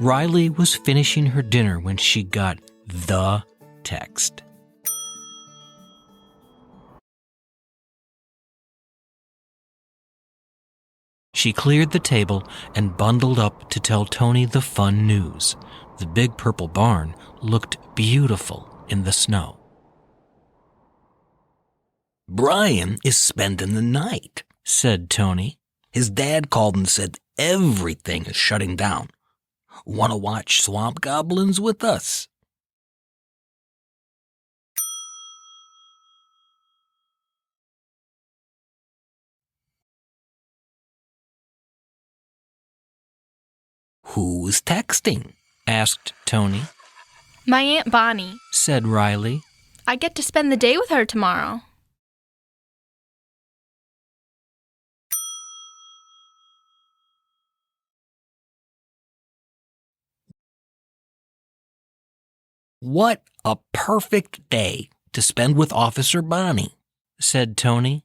Riley was finishing her dinner when she got the text. She cleared the table and bundled up to tell Tony the fun news. The big purple barn looked beautiful in the snow. "Brian is spending the night," said Tony. "His dad called and said everything is shutting down. Want to watch swamp goblins with us?" "Who's texting?" asked Tony. My Aunt Bonnie, said Riley. I get to spend the day with her tomorrow. "What a perfect day to spend with Officer Bonnie," said Tony.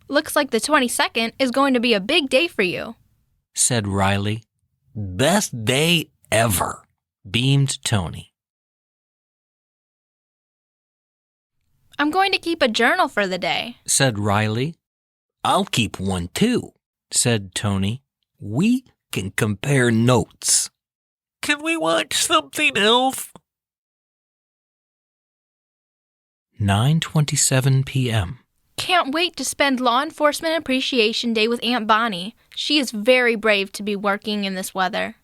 Looks like the 22nd is going to be a big day for you, said Riley. "Best day ever," beamed Tony. I'm going to keep a journal for the day, said Riley. "I'll keep one too," said Tony. "We can compare notes." "Can we watch something else?" 9:27 p.m. Can't wait to spend Law Enforcement Appreciation Day with Aunt Bonnie. She is very brave to be working in this weather.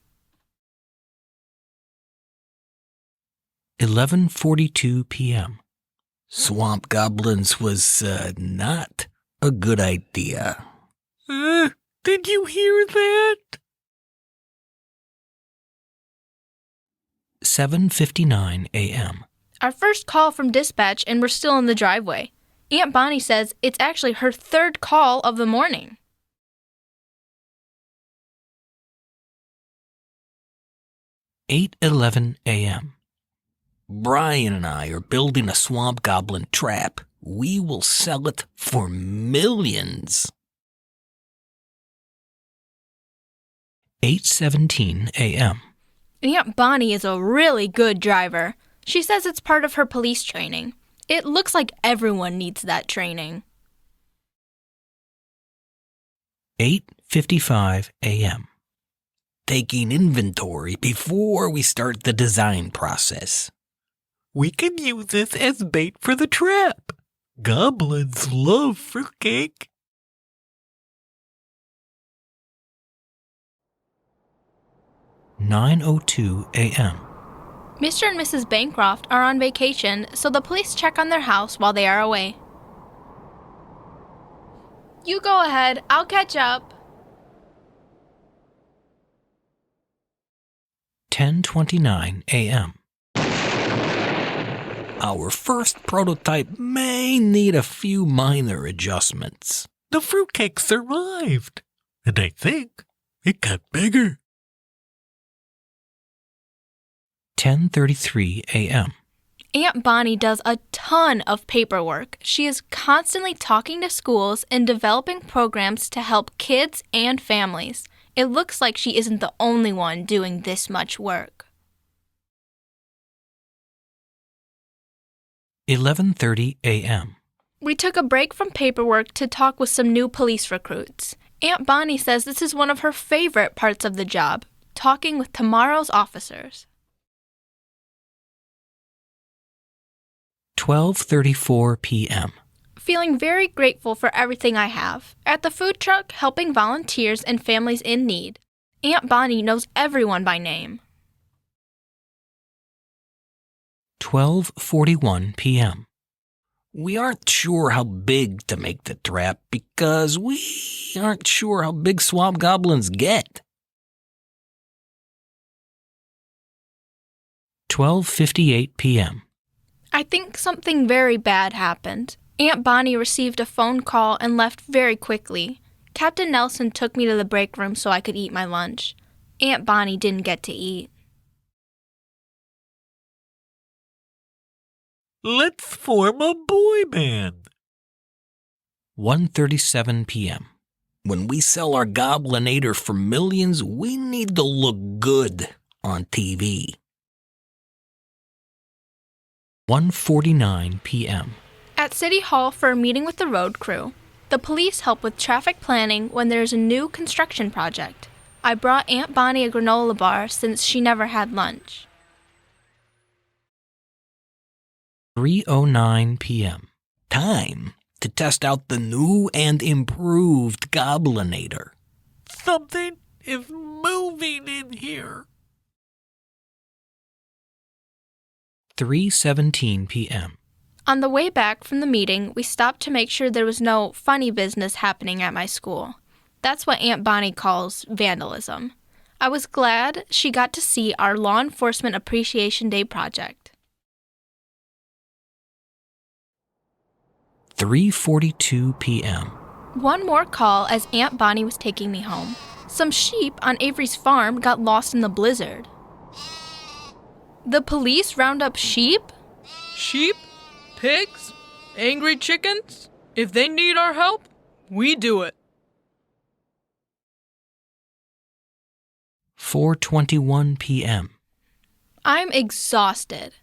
11:42 p.m. Swamp goblins was not a good idea. Did you hear that? 7:59 a.m. Our first call from dispatch and we're still in the driveway. Aunt Bonnie says it's actually her third call of the morning. 8:11 a.m. Brian and I are building a swamp goblin trap. We will sell it for millions. 8:17 a.m. Aunt Bonnie is a really good driver. She says it's part of her police training. It looks like everyone needs that training. 8:55 a.m. Taking inventory before we start the design process. We can use this as bait for the trap. Goblins love fruitcake. 9:02 a.m. Mr. and Mrs. Bancroft are on vacation, so the police check on their house while they are away. You go ahead, I'll catch up. 10:29 a.m. Our first prototype may need a few minor adjustments. The fruitcake survived, and I think it got bigger. 10:33 a.m. Aunt Bonnie does a ton of paperwork. She is constantly talking to schools and developing programs to help kids and families. It looks like she isn't the only one doing this much work. 11:30 a.m. We took a break from paperwork to talk with some new police recruits. Aunt Bonnie says this is one of her favorite parts of the job, talking with tomorrow's officers. 12:34 p.m. Feeling very grateful for everything I have. At the food truck, helping volunteers and families in need. Aunt Bonnie knows everyone by name. 12:41 p.m. We aren't sure how big to make the trap because we aren't sure how big swamp goblins get. 12:58 p.m. I think something very bad happened. Aunt Bonnie received a phone call and left very quickly. Captain Nelson took me to the break room so I could eat my lunch. Aunt Bonnie didn't get to eat. Let's form a boy band. 1:37 p.m. When we sell our Goblinator for millions, we need to look good on TV. 1:49 p.m. At City Hall for a meeting with the road crew. The police help with traffic planning when there's a new construction project. I brought Aunt Bonnie a granola bar since she never had lunch. 3:09 p.m. Time to test out the new and improved Goblinator. Something is moving in here. 3:17 p.m. On the way back from the meeting, we stopped to make sure there was no funny business happening at my school. That's what Aunt Bonnie calls vandalism. I was glad she got to see our Law Enforcement Appreciation Day project. 3:42 p.m. One more call as Aunt Bonnie was taking me home. Some sheep on Avery's farm got lost in the blizzard. The police round up sheep? Sheep? Pigs? Angry chickens? If they need our help, we do it. 4:21 p.m. I'm exhausted.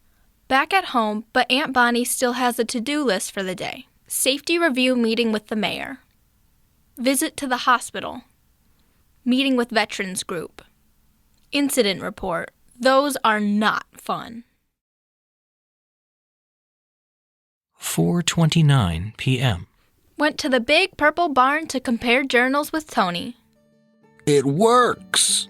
Back at home, but Aunt Bonnie still has a to-do list for the day. Safety review meeting with the mayor. Visit to the hospital. Meeting with veterans group. Incident report. Those are not fun. 4:29 p.m. Went to the big purple barn to compare journals with Tony. It works!